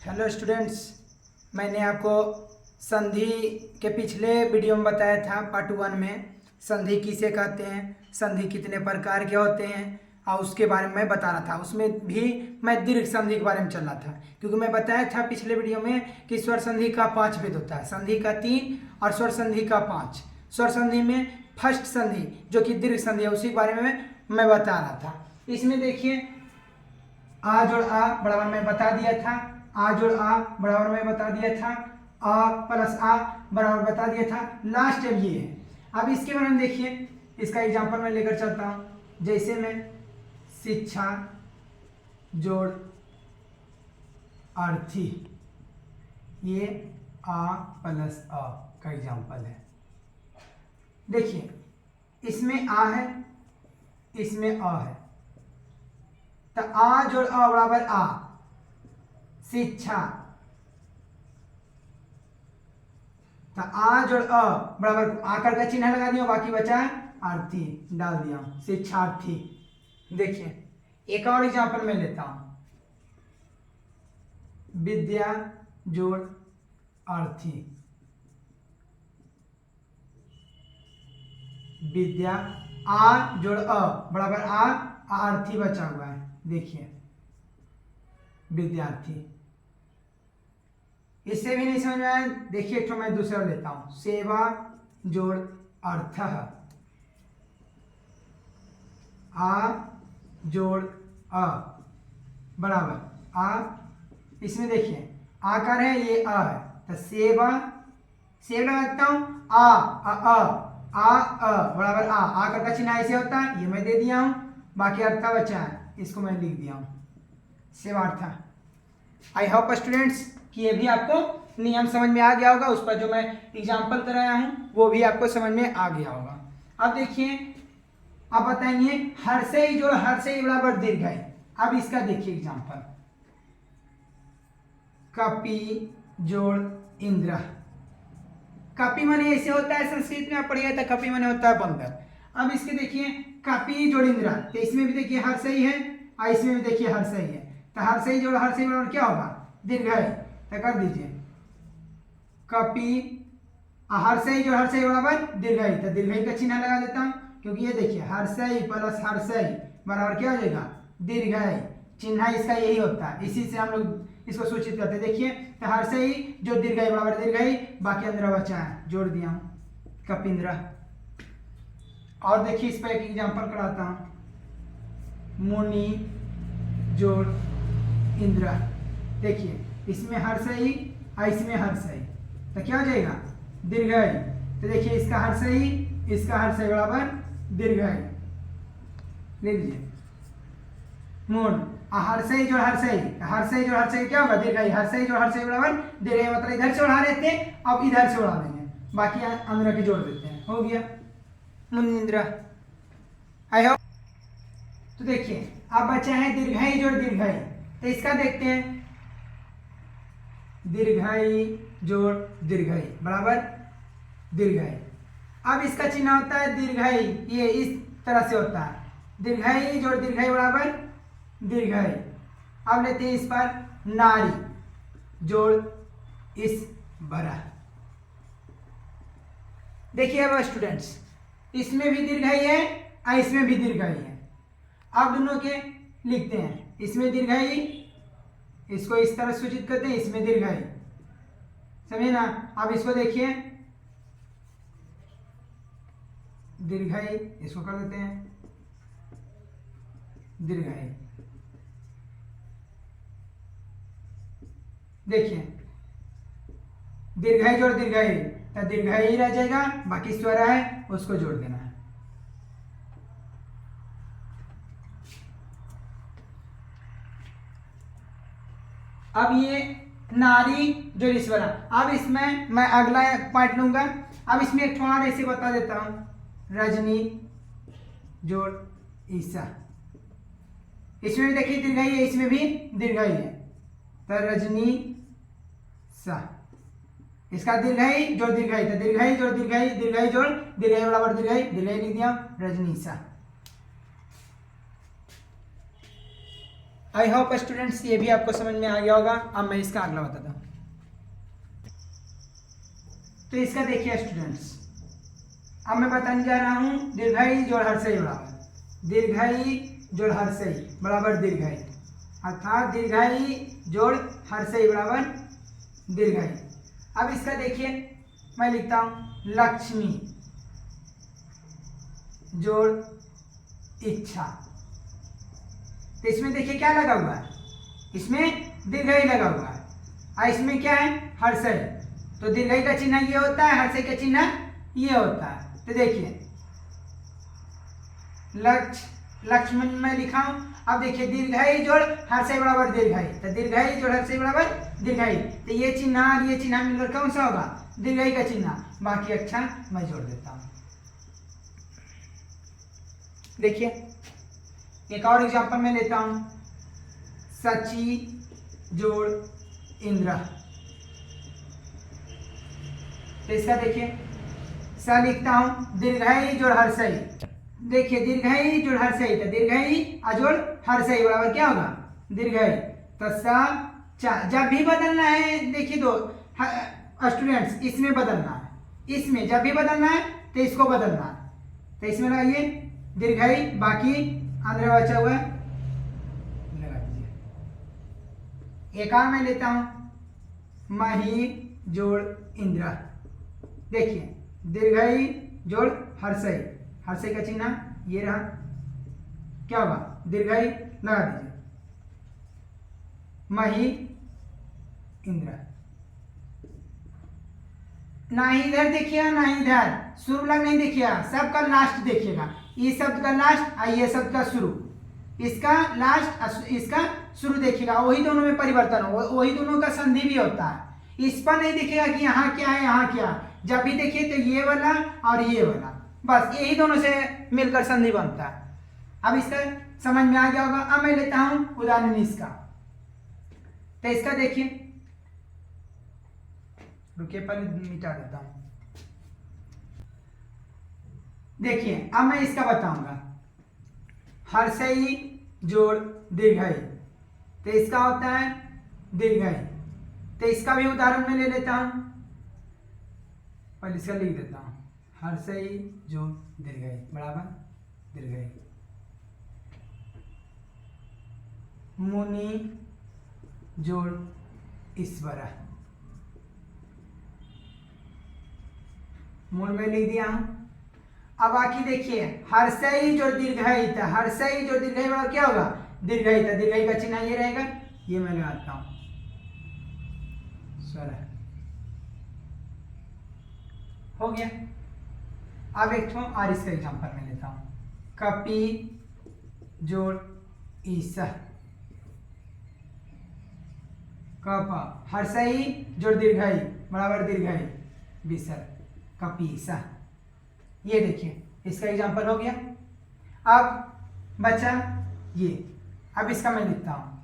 Hello students, मैंने आपको संधि के पिछले वीडियो में बताया था पार्ट 1 में संधि किसे कहते हैं, संधि कितने प्रकार के होते हैं और उसके बारे में मैं बता रहा था। उसमें भी मैं दीर्घ संधि के बारे में चल रहा था, क्योंकि मैं बताया था पिछले वीडियो में कि स्वर संधि का 5 भेद होता है, संधि का 3 और स्वर संधि का 5। स्वर संधि में फर्स्ट संधि जो कि दीर्घ संधि है उसी के बारे में मैं बता रहा था। इसमें देखिए आ जोड़ आ बराबर मैं बता दिया था, आ जोड़ आ बराबर मैं बता दिया था, आ प्लस आ बराबर बता दिया था। लास्ट अब ये है। अब इसके बारे में देखिए, इसका एग्जांपल मैं लेकर चलता हूं। जैसे मैं शिक्षा जोड़ अर्थी, ये आ प्लस आ का एग्जांपल है। देखिए इसमें आ है, इसमें आ है, तो आ जोड़ आ बराबर आ, शिक्षा। तो आ जोड़ अ बराबर आकर का चिन्ह लगा दिया, बाकी बचा अर्थी डाल दिया, शिक्षार्थी। देखिए एक और एग्जांपल मैं लेता हूं, विद्या जोड़ अर्थी, विद्या आ जोड़ अ बराबर आ, अर्थी बचा हुआ है। देखिए विद्यार्थी। इससे भी नहीं समझ में आया, देखिए एक तो मैं दूसरा लेता हूं, सेवा जोड़ अर्थ, आ जोड़ अ बराबर आ। इसमें देखिए आकार है, ये अ है, तो सेवा सेव लगाता हूं आ बराबर आ, आकर का चिन्ह ऐसे होता है, ये मैं दे दिया हूं, बाकी अर्थ बचा है, इसको मैं लिख दिया हूं सेवार्थ। आई होप स्टूडेंट्स कि ये भी आपको नियम समझ में आ गया होगा, उस पर जो मैं एग्जाम्पल कराया हूं वो भी आपको समझ में आ गया होगा। अब देखिए, अब बताएंगे हर्षई जोड़ हर्षई बराबर दीर्घई। अब इसका देखिए एग्जाम्पल, कपि जोड़ इंद्र। कपि माने ऐसे होता है, संस्कृत में आप पढ़िए तो कपि माने होता है बंदर। अब इसके देखिए कपि जोड़ इंद्र, तो इसमें भी देखिए हर्षई है और इसमें भी देखिए हर्षई है, तो हर्षई जोड़ हर्षई बराबर क्या होगा, दीर्घई। तो कर दीजिए कपि हर्षई जोड़ हर्षई बराबर दीर्घई, तो दीर्घई का चिन्ह लगा देता हूं, क्योंकि ये देखिए हर्षई प्लस हर्षई बराबर क्या हो जाएगा, दीर्घई। चिन्ह इसका यही होता है, इसी से हम लोग इसको सूचित करते हैं। देखिए तो हर्षई जो दीर्घई बराबर दीर्घई, बाकी अंदर बचा है, जोड़ दिया हूं कपिंद्र। और देखिए इस पर एक एग्जांपल कराता हूं, मुनि जोड़ इंद्र। देखिए इसमें हर्षई और इसमें हर्षई, तो क्या हो जाएगा, दीर्घई। तो देखिए इसका हर्षई, इसका हर्षई बराबर दीर्घई, ले लीजिए मून। हर्षई जोड़ हर्षई, हर्षई जोड़ हर्षई क्या होगा, दीर्घई। हर्षई जोड़ हर्षई बराबर दीर्घई, मतलब इधर से उड़ा रहे थे, अब इधर से उड़ा देंगे, बाकी अंदर के जोड़ देते हैं, हो गया मुनिंद्र। I hope. तो देखिए अब बचा है दीर्घई जोड़ दीर्घई, तो इसका देखते हैं, दीर्घई जोड़ दीर्घई बराबर दीर्घई। अब इसका चिन्ह होता है दीर्घई, ये इस तरह से होता है, दीर्घई जोड़ दीर्घई बराबर दीर्घई। अब लेते हैं इस पर नारी जोड़ इस बरा। देखिए अब स्टूडेंट्स, इसमें भी दीर्घई है और इसमें भी दीर्घई है। अब दोनों के लिखते हैं, इसमें दीर्घई, इसको इस तरह सूचित करते हैं, इसमें दीर्घई, समझे ना। अब इसको देखिए दीर्घई, इसको कर देते हैं दीर्घई। देखिए दीर्घई जोड़ दीर्घई, तो दीर्घई ही रह जाएगा, बाकी स्वर है उसको जोड़ देना है। अब ये नारी जोड़ ईश्वरा। अब इसमें मैं अगला पॉइंट लूंगा। अब इसमें एक और ऐसे बता देता हूं, रजनी जोड़ ईसा। इसमें भी देखिए दीर्घई है, इसमें भी दीर्घई है, तो रजनी सा। इसका दीर्घई जोड़ दीर्घई, तो दीर्घई जोड़ दीर्घई, दीर्घई जोड़ दीर्घई बराबर दीर्घई, दीर्घई लिख दिया रजनीसा। आई होप स्टूडेंट्स ये भी आपको समझ में आ गया होगा। अब मैं इसका अगला बताता हूँ। तो इसका देखिए स्टूडेंट्स, अब मैं बताने जा रहा हूँ दीर्घाई जोड़ हर्षई बराबर दीर्घाई जोड़ हर्षई बराबर दीर्घाई, अर्थात दीर्घाई जोड़ हर्षई बराबर दीर्घाई। अब इसका देखिए मैं लिखता हूँ लक्ष्मी जोड़ इच्छा। तो इसमें देखिए क्या लगा हुआ है, इसमें दीर्घाई लगा हुआ है और इसमें क्या है हर्षई। तो दीर्घाई का चिन्ह ये होता है, हर्षई का चिन्ह ये होता है। तो देखिए लक्ष्मण में लिखा हूं। अब देखिए दीर्घाई जोड़ हर्षई बराबर दीर्घाई, तो दीर्घाई जोड़ हर्षई बराबर दीर्घाई। तो ये चिन्ह और ये चिन्ह मिलकर कौन सा होगा, दीर्घाई का चिन्ह। बाकी अक्षर मैं जोड़ देता हूं। देखिए एक और एग्जांपल मैं लेता हूं, सची जोड़ इंद्र। तो इसका देखिए स लिखता हूं दीर्घाई जोड़ हर्षई। देखिए दीर्घाई जोड़ हर्षई, तो दीर्घाई जोड़ हर्षई बराबर क्या होगा दीर्घाई। तो स जब भी बदलना है, देखिए दो स्टूडेंट्स इसमें बदलना है, इसमें जब भी बदलना है तो इसको बदलना है। तो इसमें लगाइए दीर्घाई, बाकी आंध्र बचा हुआ है लगा दीजिए। एक और मैं लेता हूं मही जोड़ इंद्र। देखिए दीर्घाई जोड़ हर्षई, हर्षई का चिन्ह ये रहा, क्या होगा दीर्घाई लगा दीजिए मही इंद्र। ना ही इधर देखिएगा ना ही इधर, शुरू लग नहीं देखिएगा, सबका लास्ट देखिएगा। ये शब्द का लास्ट और ये शब्द का शुरू, इसका लास्ट इसका शुरू देखिएगा, वही दोनों में परिवर्तन हो, वही दोनों का संधि भी होता है। इस पर नहीं देखिएगा कि यहाँ क्या है यहाँ क्या, जब भी देखिए तो ये वाला और ये वाला, बस यही दोनों से मिलकर संधि बनता है। अब इसका समझ में आ गया होगा। अब मैं लेता हूं उदाहरण इसका। तो इसका देखिए, रुकिए पहले मिटा देता हूं। देखिए अब मैं इसका बताऊंगा हर्षई जोड़ दीर्घाई। तो इसका होता है दीर्घाई। तो इसका भी उदाहरण मैं ले लेता हूं, पहले इसका लिख देता हूं हर्षई जोड़ दीर्घाई बराबर दीर्घाई। मुनि जोड़ ईश्वर, मूल में लिख दिया हूं। अब बाकी देखिए हर्षई जोड़ दीर्घाई था, हर्षई जोड़ दीर्घाई बराबर क्या होगा दीर्घाई था, दीर्घाई का चिन्ह ये रहेगा, ये मैं लगाता हूं स्वर हो गया। अब एक और इसका एग्जांपल मैं लेता हूं, कपि जोड़ ईसा। कपा हर्षई जोड़ दीर्घाई बराबर दीर्घाई विसर्ग कपीसा। ये देखिए इसका एग्जांपल हो गया। अब बचा ये, अब इसका मैं लिखता हूं।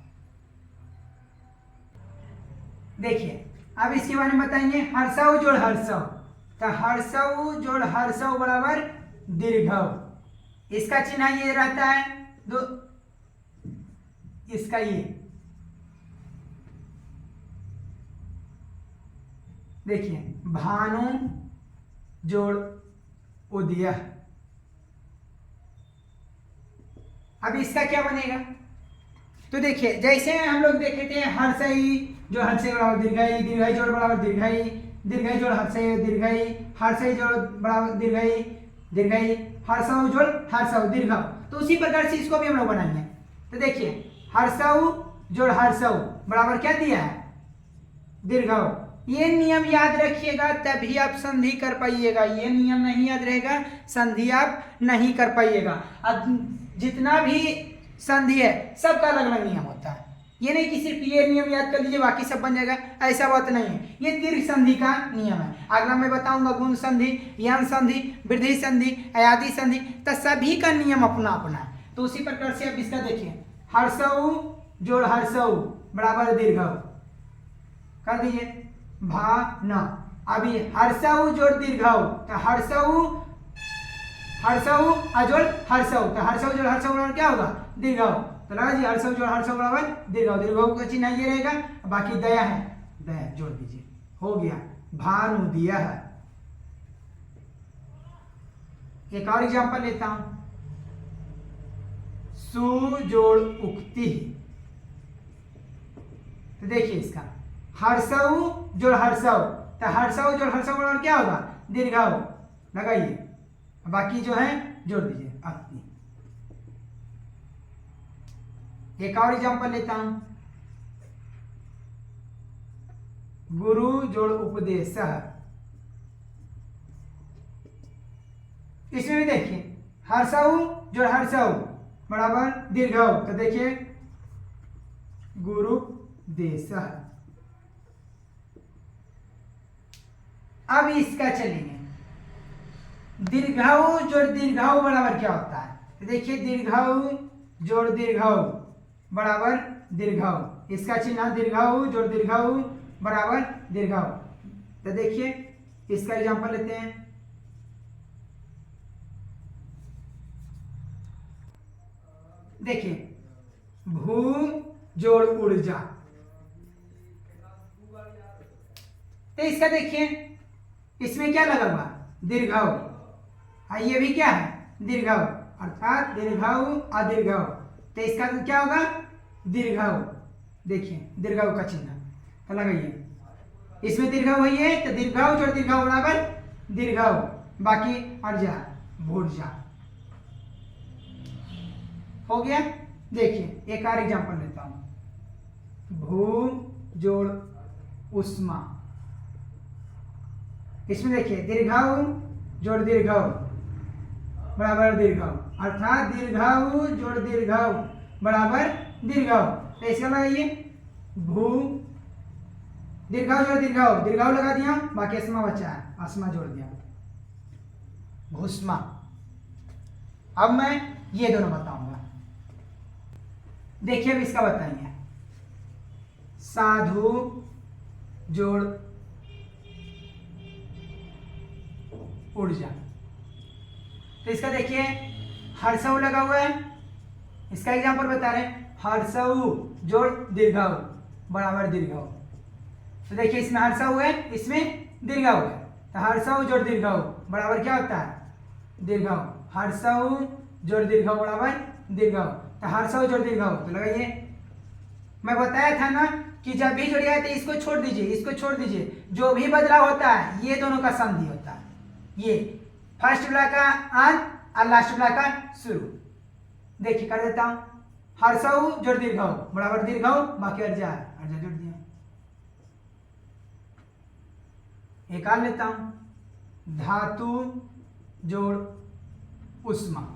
देखिए अब इसके बारे में बताएंगे हर्षऊ जोड़ हर्षऊ। तो हर्षऊ जोड़ हर्षऊ बराबर दीर्घऊ। इसका चिन्ह ये रहता है दो, इसका ये देखिए भानु जोड़ उदय। अब इसका क्या बनेगा, तो देखिए जैसे हम लोग देखे थे हर्षई जो हर्षई बराबर दीर्घाई, दीर्घाई जोड़ बराबर दीर्घाई, दीर्घाई जोड़ हर्षई दीर्घाई, हर्षई जोड़ बराबर दीर्घाई दीर्घाई, हर्षऊ जोड़ हर्षऊ दीर्घऊ। तो उसी प्रकार से इसको भी हम लोग बनाएंगे। तो देखिए हर्षऊ जोड़ हर्षऊ बराबर क्या दिया है दीर्घऊ। ये नियम याद रखिएगा तभी आप संधि कर पाइएगा, ये नियम नहीं याद रहेगा संधि आप नहीं कर पाइएगा। अब जितना भी संधि है सबका अलग अलग नियम होता है, ये नहीं कि सिर्फ ये नियम याद कर लीजिए बाकी सब बन जाएगा, ऐसा बात नहीं है। ये दीर्घ संधि का नियम है। अगला मैं बताऊंगा गुण संधि, यन संधि, वृद्धि संधि, अयादि संधि, तो सभी का नियम अपना अपना है। तो उसी प्रकार से अब इसका देखिए हर्षऊ जोड़ हर्षऊ बराबर दीर्घऊ कर दीजिए भा न। अभी हर्षऊ जोड़ दीर्घऊ, तो हर्षऊ हर्षऊ जोड़ हर्षऊ, तो हर्षऊ जोड़ हर्षऊ बराबर क्या होगा दीर्घऊ। तो लगा जी हर्षव जोड़ हर्षव बराबर दीर्घाव, दीर्घाव का चिन्ह ये रहेगा, बाकी दया है, दया जोड़ दीजिए, हो गया भानुदिया। एक और एग्जांपल लेता हूं, सु जोड़ उक्ति। तो देखिए इसका हर्षव जोड़ हर्षव, तो हर्षव जोड़ हर्षव बराबर क्या होगा दीर्घाव, लगाइए, बाकी जो है जोड़ दीजिए उक्ति। एक और एग्जांपल लेता हूं, गुरु जोड़ उपदेश। इसमें भी देखिए हर्षव जोड़ हर्षव बराबर दीर्घाव, तो देखिए गुरु देश। अब इसका चलेंगे, दीर्घाव जोड़ दीर्घाव बराबर क्या होता है, तो देखिए दीर्घाव जोड़ दीर्घाव बराबर दीर्घाव, इसका चिन्ह दीर्घाव जोड़ दीर्घाव बराबर दीर्घाव। तो देखिए इसका एग्जांपल लेते हैं, देखिए भू जोड़ ऊर्जा, तो इसका देखिए इसमें क्या लगा हुआ दीर्घाव, ये भी क्या है दीर्घाव, अर्थात दीर्घाव अदीर्घाव, तो इसका क्या होगा दीर्घाव, देखिए दीर्घाव का चिन्ह, तो लगाइए इसमें दीर्घाव हुई है, तो दीर्घाव जोड़ दीर्घाव बराबर दीर्घाव, बाकी अर्जा भूर्जा, हो गया। देखिए एक और एग्जांपल लेता हूं, भू जोड़ उष्मा, इसमें देखिए दीर्घाव जोड़ दीर्घाव बराबर दीर्घाव, अर्थात दीर्घाव जोड़ दीर्घाव बराबर दीर्घाव, तो इसका लगाइए भू, दीर्घाव जोड़ दीर्घाव, दीर्घाव लगा दिया, बाकी अस्मा बचा है, अस्मा जोड़ दिया भूष्मा। अब मैं ये दोनों बताऊंगा, देखिए अब इसका बताइए, साधु जोड़ ऊर्जा, तो इसका देखिए हर्षव लगा हुआ है, इसका एग्जांपल बता रहे हैं, हर्षव जोड़ दीर्घाव बराबर दीर्घाव, तो देखिए इसमें हर्षव है, इसमें दीर्घाव है, तो हर्षव जोड़ दीर्घाव बराबर क्या होता है दीर्घाव, हर्षव जोड़ दीर्घाव बराबर दीर्घाव, तो हर्षव जोड़ दीर्घाव, तो लगाइए, मैं बताया था ना कि जब भी जोड़िए तो इसको छोड़ दीजिए, इसको छोड़ दीजिए, जो भी बदलाव होता है ये दोनों का संधि होता है, ये फर्स्ट वाला का अंत और लास्ट वाला का शुरू। देखिए कर देता हूं, हर्षव जोड़ दीर्घाव बराबर दीर्घाव, बाकी अर्जा अर्जा जोड़ दिया। एक और लेता हूं, धातु जोड़ उष्मा,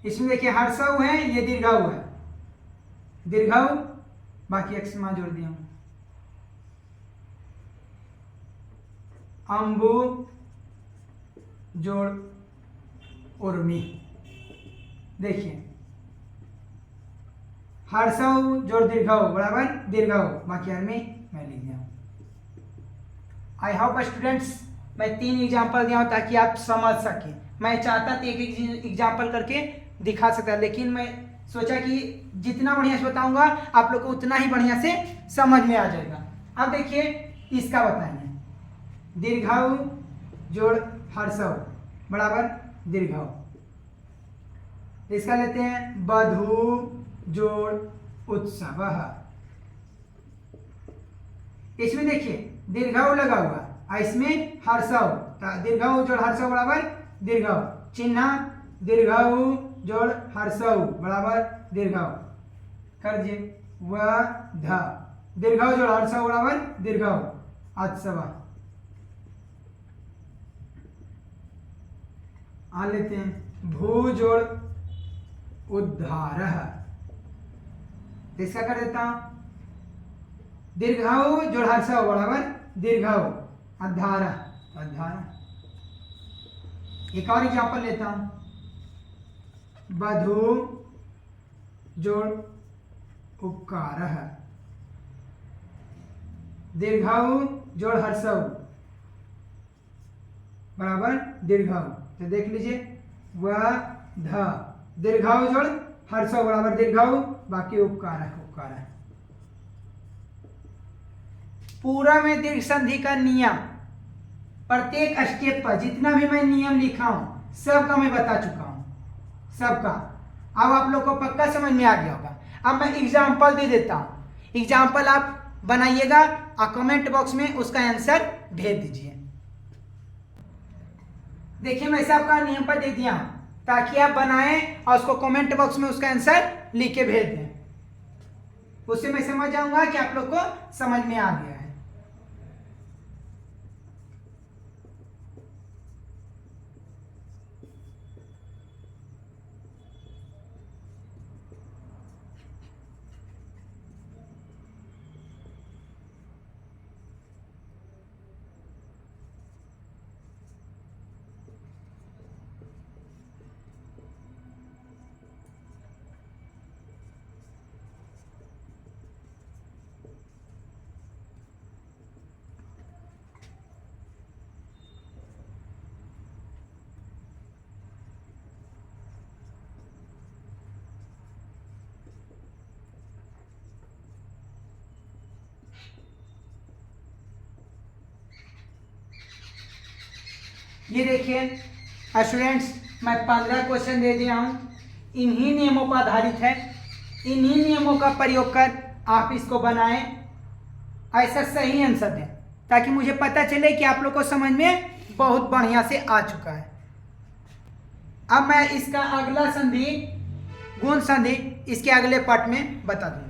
इसमें देखिए हर्षव है, ये दीर्घाव है, दीर्घाव बाकी अक्षमा जोड़ दिया। अंबु जोड़ उर्मी, देखिए हर्षव जोड़ दीर्घाव बराबर दीर्घाव, बाकी अर्मी मैं लिख दिया। आई होप स्टूडेंट्स मैं 3 एग्जाम्पल दिया हूं ताकि आप समझ सकें, मैं चाहता था एक एग्जाम्पल करके दिखा सकता, लेकिन मैं सोचा कि जितना बढ़िया से बताऊंगा आप लोग को उतना ही बढ़िया से समझ में आ जाएगा। अब देखिए इसका बताएंगे, दीर्घाव जोड़ हर्षव बराबर दीर्घाव, इसका लेते हैं बधू जोड़ उत्सव, इसमें देखिए दीर्घाव लगा हुआ, इसमें हर्षव, दीर्घाव जोड़ हर्षव बराबर दीर्घाव, चिन्ह दीर्घाव जोड़ हर्षव बराबर दीर्घाव, कर दीजिए वध, दीर्घाव जोड़ हर्षव बराबर दीर्घाव उत्सव। आ लेते हैं भू जोड़ उद्धार, इसका कर देता हूं दीर्घाव जोड़ हर्षव बराबर दीर्घाव अद्धार अद्धार। एक और एग्जांपल लेता हूं, बधू जोड़ उपकार, दीर्घाव जोड़ हर्षव बराबर दीर्घाव, तो देख लीजिए वध, दीर्घाऊ जोड़ हर्षो बराबर दीर्घाऊ, बाकी उपकार है, उपकार है। पूरा में दीर्घ संधि का नियम प्रत्येक स्टेप पर जितना भी मैं नियम लिखा हूं सबका मैं बता चुका हूं, सबका। अब आप लोग को पक्का समझ में आ गया होगा। अब मैं एग्जाम्पल दे देता हूं, एग्जाम्पल आप बनाइएगा और कमेंट बॉक्स में उसका आंसर भेज दीजिए। देखिए मैं सबका नियम पर दे दिया हूं ताकि आप बनाएं और उसको कमेंट बॉक्स में उसका आंसर लिख के भेज दें। उससे मैं समझ जाऊंगा कि आप लोग को समझ में आ गया है। ये देखिए स्टूडेंट्स, मैं 15 क्वेश्चन दे दिया हूं, इन्हीं नियमों पर आधारित है। इन्हीं नियमों का प्रयोग कर आप इसको बनाएं, ऐसा सही आंसर दें ताकि मुझे पता चले कि आप लोग को समझ में बहुत बढ़िया से आ चुका है। अब मैं इसका अगला संधि, गुण संधि, इसके अगले पार्ट में बता दूंगा।